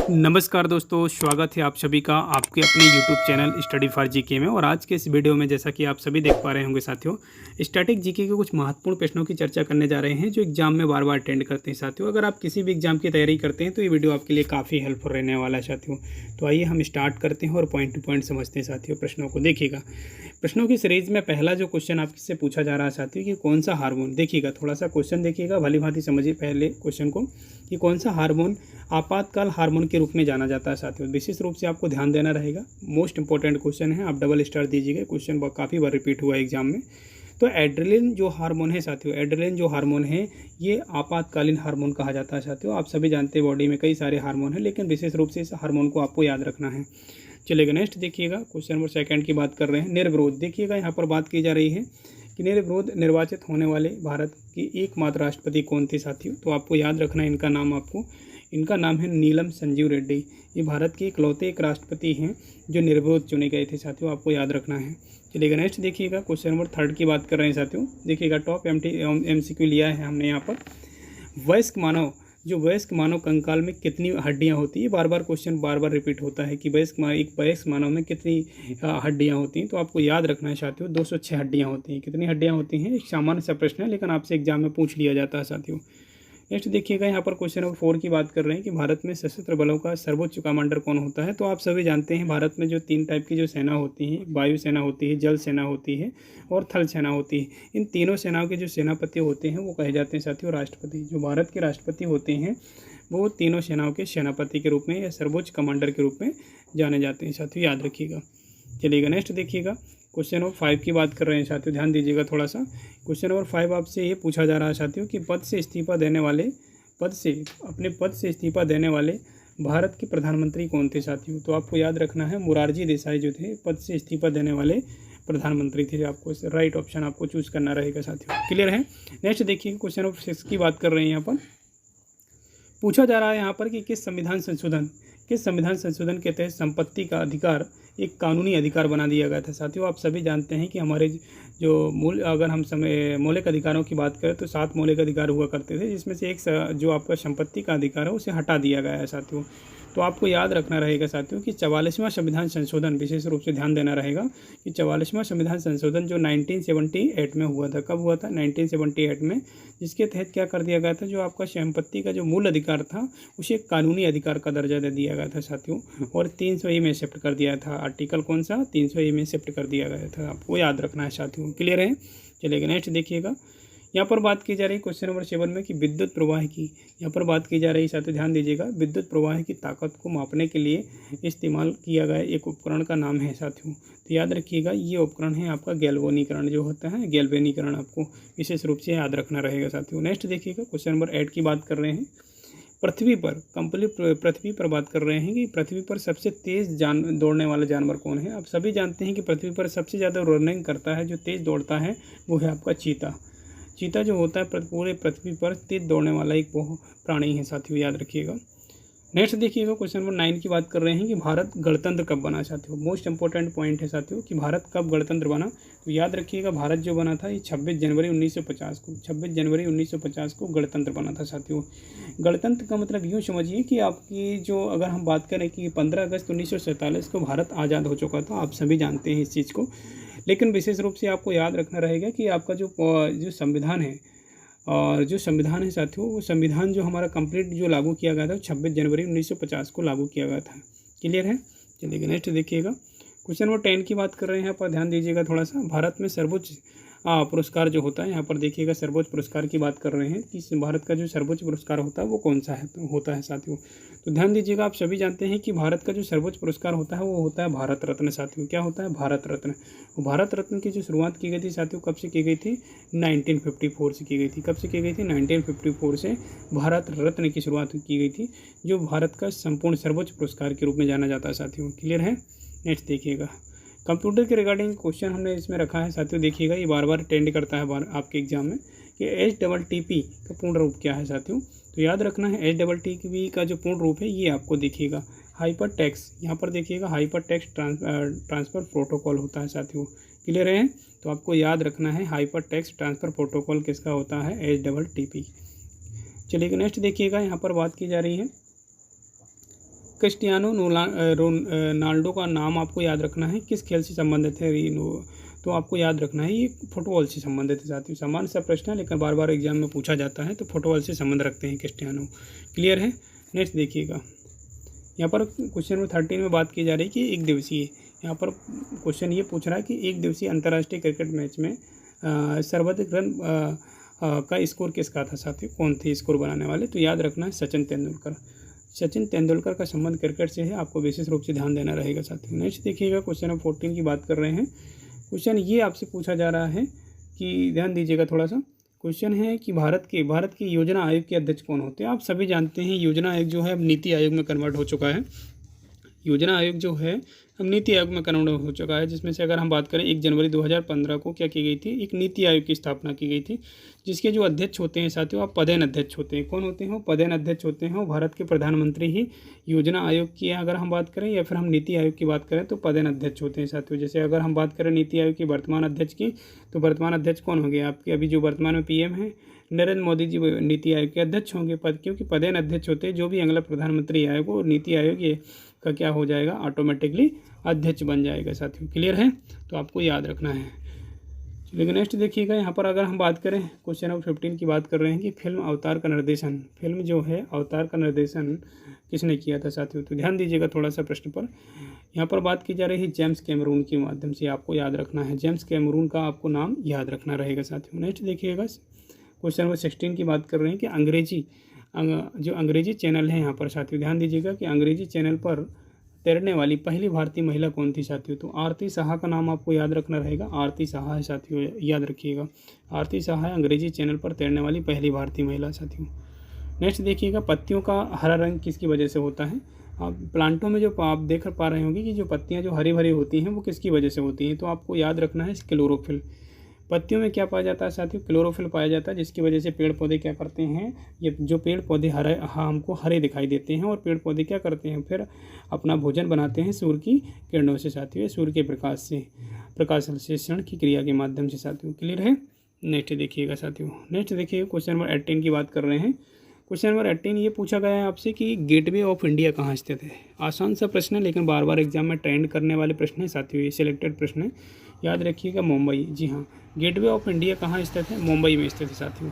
नमस्कार दोस्तों, स्वागत है आप सभी का आपके अपने YouTube channel study for GK में। और आज के इस वीडियो में जैसा कि आप सभी देख पा रहे होंगे साथियों, स्टैटिक जीके के कुछ महत्वपूर्ण प्रश्नों की चर्चा करने जा रहे हैं जो एग्जाम में बार बार अटेंड करते हैं साथियों। अगर आप किसी भी एग्जाम की तैयारी करते हैं तो ये वीडियो आपके लिए काफ़ी हेल्पफुल रहने वाला है साथियों। तो आइए हम स्टार्ट करते हैं और पॉइंट टू पॉइंट समझते हैं साथियों। प्रश्नों को देखिएगा। प्रश्नों की सीरीज में पहला जो क्वेश्चन आपसे पूछा जा रहा है साथियों कि कौन सा हार्मोन, देखिएगा थोड़ा सा क्वेश्चन देखिएगा, भली भांति समझिए पहले क्वेश्चन को कि कौन सा हार्मोन आपातकाल हार्मोन के रूप में जाना जाता है साथियों। विशेष रूप से आपको ध्यान देना रहेगा, मोस्ट इंपॉर्टेंट क्वेश्चन है, आप डबल स्टार दीजिएगा। क्वेश्चन काफ़ी बार रिपीट हुआ है एग्जाम में। तो एड्रेलिन जो हार्मोन है साथियों, एड्रेलिन जो हार्मोन है ये आपातकालीन हार्मोन कहा जाता है साथियों। आप सभी जानते हैं बॉडी में कई सारे हार्मोन हैं, लेकिन विशेष रूप से इस हार्मोन को आपको याद रखना है। चलेगा, नेक्स्ट देखिएगा, क्वेश्चन नंबर सेकंड की बात कर रहे हैं। निर्विरोध, देखिएगा यहाँ पर बात की जा रही है कि निर्विरोध निर्वाचित होने वाले भारत की एकमात्र राष्ट्रपति कौन थे साथियों। तो आपको याद रखना है इनका नाम है नीलम संजीव रेड्डी। ये भारत के इकलौते एक राष्ट्रपति हैं जो निर्विरोध चुने गए थे साथियों, आपको याद रखना है। चलिएगा, नेक्स्ट देखिएगा, क्वेश्चन नंबर थर्ड की बात कर रहे हैं साथियों। देखिएगा, टॉप MCQ लिया है हमने यहाँ पर। वयस्क मानव कंकाल में कितनी हड्डियाँ होती है, बार बार क्वेश्चन बार बार रिपीट होता है कि वयस्क मानव में कितनी हड्डियाँ होती हैं। तो आपको याद रखना है साथियों, 206 हड्डियाँ होती हैं। कितनी हड्डियाँ होती हैं, एक सामान्य सा प्रश्न है, लेकिन आपसे एग्जाम में पूछ लिया जाता है साथियों। नेक्स्ट देखिएगा, यहाँ पर क्वेश्चन नंबर 4 की बात कर रहे हैं कि भारत में सशस्त्र बलों का सर्वोच्च कमांडर कौन होता है। तो आप सभी जानते हैं भारत में जो 3 टाइप की जो सेना होती हैं, वायु सेना होती है, जल सेना होती है और थल सेना होती है। इन तीनों सेनाओं के जो सेनापति होते हैं वो कहे जाते हैं साथियों राष्ट्रपति। जो भारत के राष्ट्रपति होते हैं वो तीनों सेनाओं के सेनापति के रूप में या सर्वोच्च कमांडर के रूप में जाने जाते हैं साथियों, याद रखिएगा। चलिएगा, नेक्स्ट देखिएगा, क्वेश्चन नंबर 5 की बात कर रहे हैं साथियों, ध्यान दीजिएगा थोड़ा सा। क्वेश्चन नंबर 5 आपसे ये पूछा जा रहा है साथियों कि अपने पद से इस्तीफा देने वाले भारत के प्रधानमंत्री कौन थे साथियों। तो आपको याद रखना है मोरारजी देसाई जो थे पद से इस्तीफा देने वाले प्रधानमंत्री थे। आपको राइट ऑप्शन आपको चूज करना रहेगा साथियों, क्लियर है। नेक्स्ट देखिए, क्वेश्चन नंबर 6 की बात कर रहे हैं। यहाँ पर पूछा जा रहा है यहाँ पर कि किस संविधान संशोधन के तहत संपत्ति का अधिकार एक कानूनी अधिकार बना दिया गया था साथियों। आप सभी जानते हैं कि हमारे जो अगर हम मौलिक अधिकारों की बात करें तो 7 मौलिक अधिकार हुआ करते थे, जिसमें से एक जो आपका संपत्ति का अधिकार है उसे हटा दिया गया है साथियों। तो आपको याद रखना रहेगा साथियों कि 44वां संविधान संशोधन, विशेष रूप से ध्यान देना रहेगा कि 44वां संविधान संशोधन जो 1978 में हुआ था, कब हुआ था, 1978 में, जिसके तहत क्या कर दिया गया था, जो आपका संपत्ति का जो मूल अधिकार था उसे कानूनी अधिकार का दर्जा दे दिया गया था साथियों, और 300 में शिफ्ट कर दिया था। आर्टिकल कौन सा, 300 में शिफ्ट कर दिया गया था, आपको याद रखना है साथियों, क्लियर है। चलिएगा, नेक्स्ट देखिएगा, यहाँ पर बात की जा रही है क्वेश्चन नंबर 7 में कि विद्युत प्रवाह की, यहाँ पर बात की जा रही है साथियों, ध्यान दीजिएगा। विद्युत प्रवाह की ताकत को मापने के लिए इस्तेमाल किया गया एक उपकरण का नाम है साथियों। तो याद रखिएगा, ये उपकरण है आपका गैल्वेनीकरण जो होता है, गैल्वेनीकरण आपको विशेष रूप से याद रखना रहेगा साथियों। नेक्स्ट देखिएगा, क्वेश्चन नंबर 8 की बात कर रहे हैं। पृथ्वी पर बात कर रहे हैं कि पृथ्वी पर सबसे तेज़ दौड़ने वाला जानवर कौन है। आप सभी जानते हैं कि पृथ्वी पर सबसे ज़्यादा रनिंग करता है, जो तेज़ दौड़ता है, वो है आपका चीता जो होता है पूरे पृथ्वी पर तेज दौड़ने वाला एक प्राणी है साथियों, याद रखिएगा। नेक्स्ट देखिएगा, क्वेश्चन नंबर 9 की बात कर रहे हैं कि भारत गणतंत्र कब बना साथियों। मोस्ट इंपॉर्टेंट पॉइंट है साथियों कि भारत कब गणतंत्र बना। तो याद रखिएगा, भारत जो बना था ये 26 जनवरी 1950 को गणतंत्र बना था साथियों। गणतंत्र का मतलब यूँ समझिए कि आपकी जो, अगर हम बात करें कि 15 अगस्त 1947 को भारत आज़ाद हो चुका था, आप सभी जानते हैं इस चीज़ को, लेकिन विशेष रूप से आपको याद रखना रहेगा कि आपका जो संविधान है और जो संविधान है साथियों, वो संविधान जो हमारा कंप्लीट जो लागू किया गया था 26 जनवरी 1950 को लागू किया गया था, क्लियर है। चलिए नेक्स्ट देखिएगा, क्वेश्चन नंबर 10 की बात कर रहे हैं। यहाँ पर ध्यान दीजिएगा थोड़ा सा। भारत में सर्वोच्च पुरस्कार जो होता है, यहाँ पर देखिएगा सर्वोच्च पुरस्कार की बात कर रहे हैं कि भारत का जो सर्वोच्च पुरस्कार होता है वो कौन सा है, तो होता है साथियों। तो ध्यान दीजिएगा, आप सभी जानते हैं कि भारत का जो सर्वोच्च पुरस्कार होता है वो होता है भारत रत्न साथियों। क्या होता है, भारत रत्न। भारत रत्न की जो शुरुआत की गई थी साथियों, कब से की गई थी, 1954 से की गई थी। कब से की गई थी, 1954 से भारत रत्न की शुरुआत की गई थी, जो भारत का संपूर्ण सर्वोच्च पुरस्कार के रूप में जाना जाता है साथियों, क्लियर है। नेक्स्ट देखिएगा, कंप्यूटर के रिगार्डिंग क्वेश्चन हमने इसमें रखा है साथियों। देखिएगा, ये बार बार अटेंड करता है आपके एग्जाम में कि HTTP का पूर्ण रूप क्या है साथियों। तो याद रखना है, HTTP का जो पूर्ण रूप है ये आपको देखिएगा हाइपर टेक्स्ट, यहाँ पर देखिएगा हाइपर टेक्स्ट ट्रांसफ़र प्रोटोकॉल होता है साथियों, क्लियर है। तो आपको याद रखना है हाइपर टेक्स्ट ट्रांसफ़र प्रोटोकॉल किसका होता है, HTTP। चलिए नेक्स्ट देखिएगा, यहाँ पर बात की जा रही है क्रिस्टियानो रोनाल्डो का नाम आपको याद रखना है, किस खेल से संबंधित है तो आपको याद रखना है ये फुटबॉल से संबंधित है साथियों। सामान्य सा प्रश्न है लेकिन बार बार एग्जाम में पूछा जाता है, तो फुटबॉल से संबंध रखते हैं क्रिस्टियानो। क्लियर है। नेक्स्ट देखिएगा, यहाँ पर क्वेश्चन नंबर 13 में बात की जा रही है कि एक दिवसीय, यहाँ पर क्वेश्चन ये पूछ रहा है कि एक दिवसीय अंतर्राष्ट्रीय क्रिकेट मैच में सर्वाधिक रन का स्कोर किसका था साथियों, कौन थे स्कोर बनाने वाले, तो याद रखना है सचिन तेंदुलकर। सचिन तेंदुलकर का संबंध क्रिकेट से है, आपको विशेष रूप से ध्यान देना रहेगा साथियों। नेक्स्ट देखिएगा, क्वेश्चन नंबर 14 की बात कर रहे हैं। क्वेश्चन ये आपसे पूछा जा रहा है कि ध्यान दीजिएगा थोड़ा सा। क्वेश्चन है कि भारत के योजना आयोग के अध्यक्ष कौन होते हैं। आप सभी जानते हैं योजना आयोग जो है अब नीति आयोग में कन्वर्ट हो चुका है। योजना आयोग जो है अब नीति आयोग में कन्वर्ट हो चुका है, जिसमें से अगर हम बात करें 1 जनवरी 2015 को क्या की गई थी, एक नीति आयोग की स्थापना की गई थी, जिसके जो अध्यक्ष होते हैं साथियों आप पदेन अध्यक्ष होते हैं। कौन होते हैं, पदेन अध्यक्ष होते हैं। भारत के प्रधानमंत्री ही योजना आयोग की अगर हम बात करें या फिर हम नीति आयोग की बात करें तो पदेन अध्यक्ष होते हैं साथियों। जैसे अगर हम बात करें नीति आयोग की वर्तमान अध्यक्ष की, तो वर्तमान अध्यक्ष कौन होंगे आपके, अभी जो वर्तमान में पीएम हैं नरेंद्र मोदी जी नीति आयोग के अध्यक्ष होंगे क्योंकि पदेन अध्यक्ष होते हैं। जो भी अगला प्रधानमंत्री आएगा वो नीति आयोग ये का क्या हो जाएगा, ऑटोमेटिकली अध्यक्ष बन जाएगा साथियों। क्लियर है, तो आपको याद रखना है। चलिए नेक्स्ट देखिएगा, यहाँ पर अगर हम बात करें क्वेश्चन नंबर 15 की बात कर रहे हैं कि फिल्म अवतार का निर्देशन, फिल्म जो है अवतार का निर्देशन किसने किया था साथियों, तो ध्यान दीजिएगा थोड़ा सा प्रश्न पर। यहाँ पर बात की जा रही है जेम्स कैमरून के माध्यम से, आपको याद रखना है। जेम्स कैमरून का आपको नाम याद रखना रहेगा साथियों। नेक्स्ट देखिएगा, क्वेश्चन नंबर 16 की बात कर रहे हैं कि अंग्रेजी चैनल है यहाँ पर साथियों, ध्यान दीजिएगा कि अंग्रेजी चैनल पर तैरने वाली पहली भारतीय महिला कौन थी साथियों, तो आरती साहा का नाम आपको याद रखना रहेगा। आरती साहा है साथियों, याद रखिएगा। आरती साहा है अंग्रेजी चैनल पर तैरने वाली पहली भारतीय महिला साथियों। नेक्स्ट देखिएगा, पत्तियों का हरा रंग किसकी वजह से होता है। आप प्लांटों में जो आप देख पा रहे होंगे कि जो पत्तियाँ जो हरी भरी होती हैं वो किसकी वजह से होती हैं, तो आपको याद रखना है क्लोरोफिल। पत्तियों में क्या पाया जाता है साथियों, क्लोरोफिल पाया जाता है, जिसकी वजह से पेड़ पौधे क्या करते हैं, ये जो पेड़ पौधे हमको हरे दिखाई देते हैं, और पेड़ पौधे क्या करते हैं फिर अपना भोजन बनाते हैं सूर्य की किरणों से साथियों, सूर्य के प्रकाश संश्लेषण की क्रिया के माध्यम से साथियों। क्लियर है। नेक्स्ट देखिएगा साथियों, नेक्स्ट देखिए क्वेश्चन नंबर 18 की बात कर रहे हैं। क्वेश्चन नंबर 18 ये पूछा गया है आपसे कि गेटवे ऑफ इंडिया कहाँ स्थित है। आसान सा प्रश्न है लेकिन बार बार एग्जाम में ट्रेंड करने वाले प्रश्न है साथियों, ये सिलेक्टेड प्रश्न है। याद रखिएगा मुंबई, जी हाँ, गेटवे ऑफ इंडिया कहाँ स्थित है, मुंबई में स्थित है साथियों।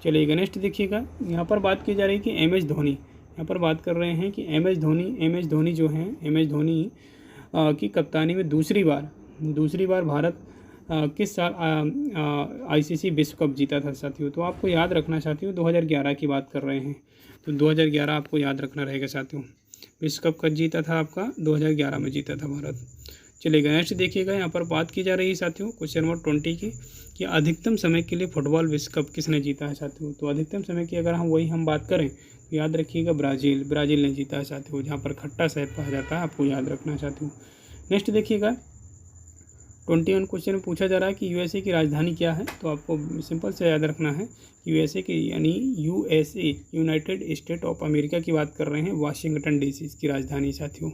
चलिएगा नेक्स्ट देखिएगा, यहाँ पर बात की जा रही है कि एम एस धोनी, यहाँ पर बात कर रहे हैं कि एम एस धोनी जो हैं, एम एस धोनी की कप्तानी में दूसरी बार भारत किस साल आईसीसी विश्व कप जीता था साथियों, तो आपको याद रखना साथियों 2011 की बात कर रहे हैं, तो 2011 आपको याद रखना रहेगा साथियों। विश्व कप कब जीता था आपका, 2011 में जीता था भारत। चलिएगा नेक्स्ट देखिएगा, यहाँ पर बात की जा रही है साथियों क्वेश्चन नंबर 20 की कि अधिकतम समय के लिए फुटबॉल विश्व कप किसने जीता है साथियों, तो अधिकतम समय की अगर हम बात करें तो याद रखिएगा ब्राज़ील ने जीता है साथियों, जहाँ पर खट्टा शहद पाया जाता है, आपको याद रखना है साथियों। नेक्स्ट देखिएगा 21 क्वेश्चन में पूछा जा रहा है कि यूएसए की राजधानी क्या है, तो आपको सिंपल से याद रखना है यूएसए की यानी USA United state of America की बात कर रहे हैं, वाशिंगटन डीसी की राजधानी साथियों।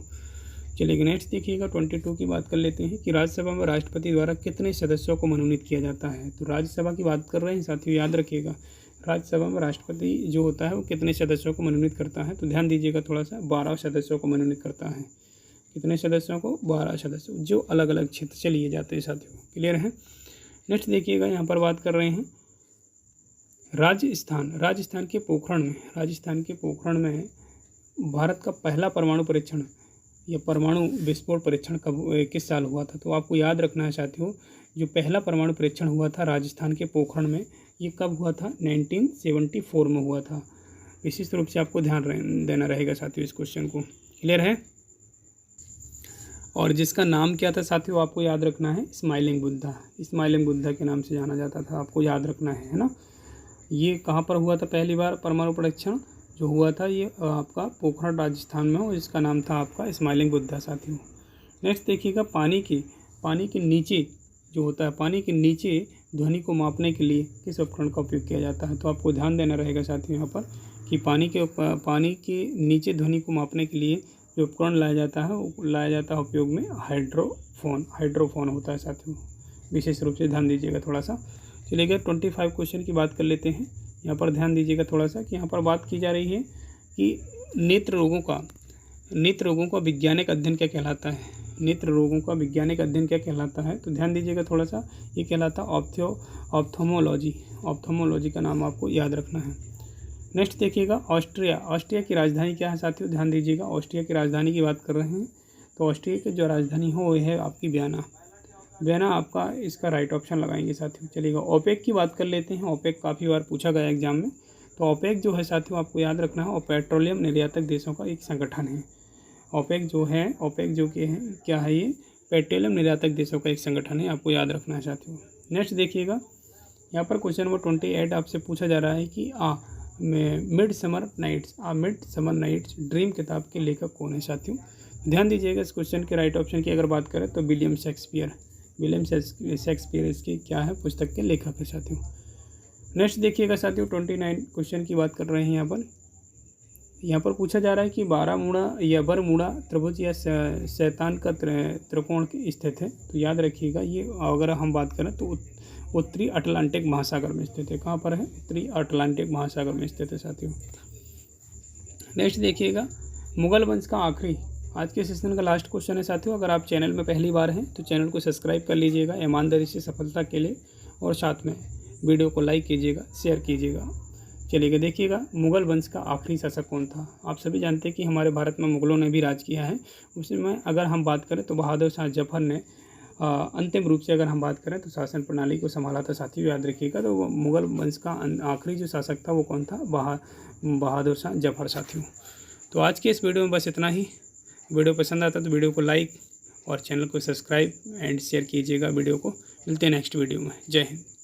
चलिए नेक्स्ट देखिएगा 22 की बात कर लेते हैं कि राज्यसभा में राष्ट्रपति द्वारा कितने सदस्यों को मनोनीत किया जाता है, तो राज्यसभा की बात कर रहे हैं साथियों, याद रखिएगा राज्यसभा में राष्ट्रपति जो होता है वो कितने सदस्यों को मनोनीत करता है, तो ध्यान दीजिएगा थोड़ा सा, 12 सदस्यों को मनोनीत करता है। कितने सदस्यों को, 12 सदस्य, जो अलग अलग क्षेत्र से लिए जाते हैं साथियों। क्लियर है। नेक्स्ट देखिएगा, यहाँ पर बात कर रहे हैं राजस्थान के पोखरण में भारत का पहला परमाणु परीक्षण या परमाणु विस्फोट परीक्षण किस साल हुआ था, तो आपको याद रखना है साथियों, जो पहला परमाणु परीक्षण हुआ था राजस्थान के पोखरण में, ये कब हुआ था, 1974 में हुआ था। विशेष रूप से आपको ध्यान देना रहेगा साथियों इस क्वेश्चन को। क्लियर है। और जिसका नाम क्या था साथियों, आपको याद रखना है स्माइलिंग बुद्धा के नाम से जाना जाता था, आपको याद रखना है ना। ये कहाँ पर हुआ था पहली बार परमाणु परीक्षण जो हुआ था, ये आपका पोखरण राजस्थान में, और इसका नाम था आपका स्माइलिंग बुद्धा साथियों। नेक्स्ट देखिएगा, पानी के नीचे जो होता है, पानी के नीचे ध्वनि को मापने के लिए किस उपकरण का उपयोग किया जाता है, तो आपको ध्यान देना रहेगा साथियों यहाँ पर कि पानी के नीचे ध्वनि को मापने के लिए जो उपकरण लाया जाता है उपयोग में हाइड्रोफोन होता है साथियों। विशेष रूप से ध्यान दीजिएगा थोड़ा सा। चलिएगा 25 क्वेश्चन की बात कर लेते हैं। यहाँ पर ध्यान दीजिएगा थोड़ा सा कि यहाँ पर बात की जा रही है कि नेत्र रोगों का नेत्र रोगों का वैज्ञानिक अध्ययन क्या कहलाता है? नेत्र रोगों का वैज्ञानिक अध्ययन क्या कहलाता है? तो ध्यान दीजिएगा थोड़ा सा, ये कहलाता है ऑप्थोमोलॉजी। ऑप्थोमोलॉजी का नाम आपको याद रखना है। नेक्स्ट देखिएगा ऑस्ट्रिया। ऑस्ट्रिया की राजधानी क्या है साथियों? ध्यान दीजिएगा, ऑस्ट्रिया की राजधानी की बात कर रहे हैं तो ऑस्ट्रिया की जो राजधानी हो वो है आपकी वियना। वियना आपका इसका राइट ऑप्शन लगाएंगे साथियों। चलिएगा ओपेक की बात कर लेते हैं। ओपेक काफ़ी बार पूछा गया एग्जाम में। तो ओपेक जो है साथियों आपको याद रखना है, और पेट्रोलियम निर्यातक देशों का एक संगठन है। ओपेक जो है, ओपेक जो कि है क्या है, ये पेट्रोलियम निर्यातक देशों का एक संगठन है, आपको याद रखना है साथियों। नेक्स्ट देखिएगा, यहाँ पर क्वेश्चन नंबर 28 आपसे पूछा जा रहा है कि मिड समर नाइट्स ड्रीम किताब के लेखक कौन है साथियों? ध्यान दीजिएगा इस क्वेश्चन के राइट ऑप्शन की अगर बात करें तो विलियम शेक्सपियर इसकी क्या है, पुस्तक के लेखक है साथियों। नेक्स्ट देखिएगा साथियों 29 क्वेश्चन की बात कर रहे हैं। यहाँ पर पूछा जा रहा है कि बारामूड़ा या बरमूड़ा त्रिभुज या शैतान का त्रिकोण स्थित है। तो याद रखिएगा ये अगर हम बात करें तो उत्तरी अटलांटिक महासागर में स्थित है। कहाँ पर है? उत्तरी अटलांटिक महासागर में स्थित है साथियों। नेक्स्ट देखिएगा मुगल वंश का आखिरी, आज के सेशन का लास्ट क्वेश्चन है साथियों। अगर आप चैनल में पहली बार हैं तो चैनल को सब्सक्राइब कर लीजिएगा ईमानदारी से सफलता के लिए, और साथ में वीडियो को लाइक कीजिएगा, शेयर कीजिएगा। चलिएगा देखिएगा मुगल वंश का आखिरी शासक कौन था? आप सभी जानते हैं कि हमारे भारत में मुगलों ने भी राज किया है। उसमें अगर हम बात करें तो बहादुर शाह जफर ने अंतिम रूप से अगर हम बात करें तो शासन प्रणाली को संभाला था साथियों, याद रखिएगा। तो मुगल वंश का आखिरी जो शासक था वो कौन था? बहादुर शाह जफर साथियों। तो आज के इस वीडियो में बस इतना ही। वीडियो पसंद आता तो वीडियो को लाइक और चैनल को सब्सक्राइब एंड शेयर कीजिएगा वीडियो को। मिलते हैं नेक्स्ट वीडियो में। जय हिंद।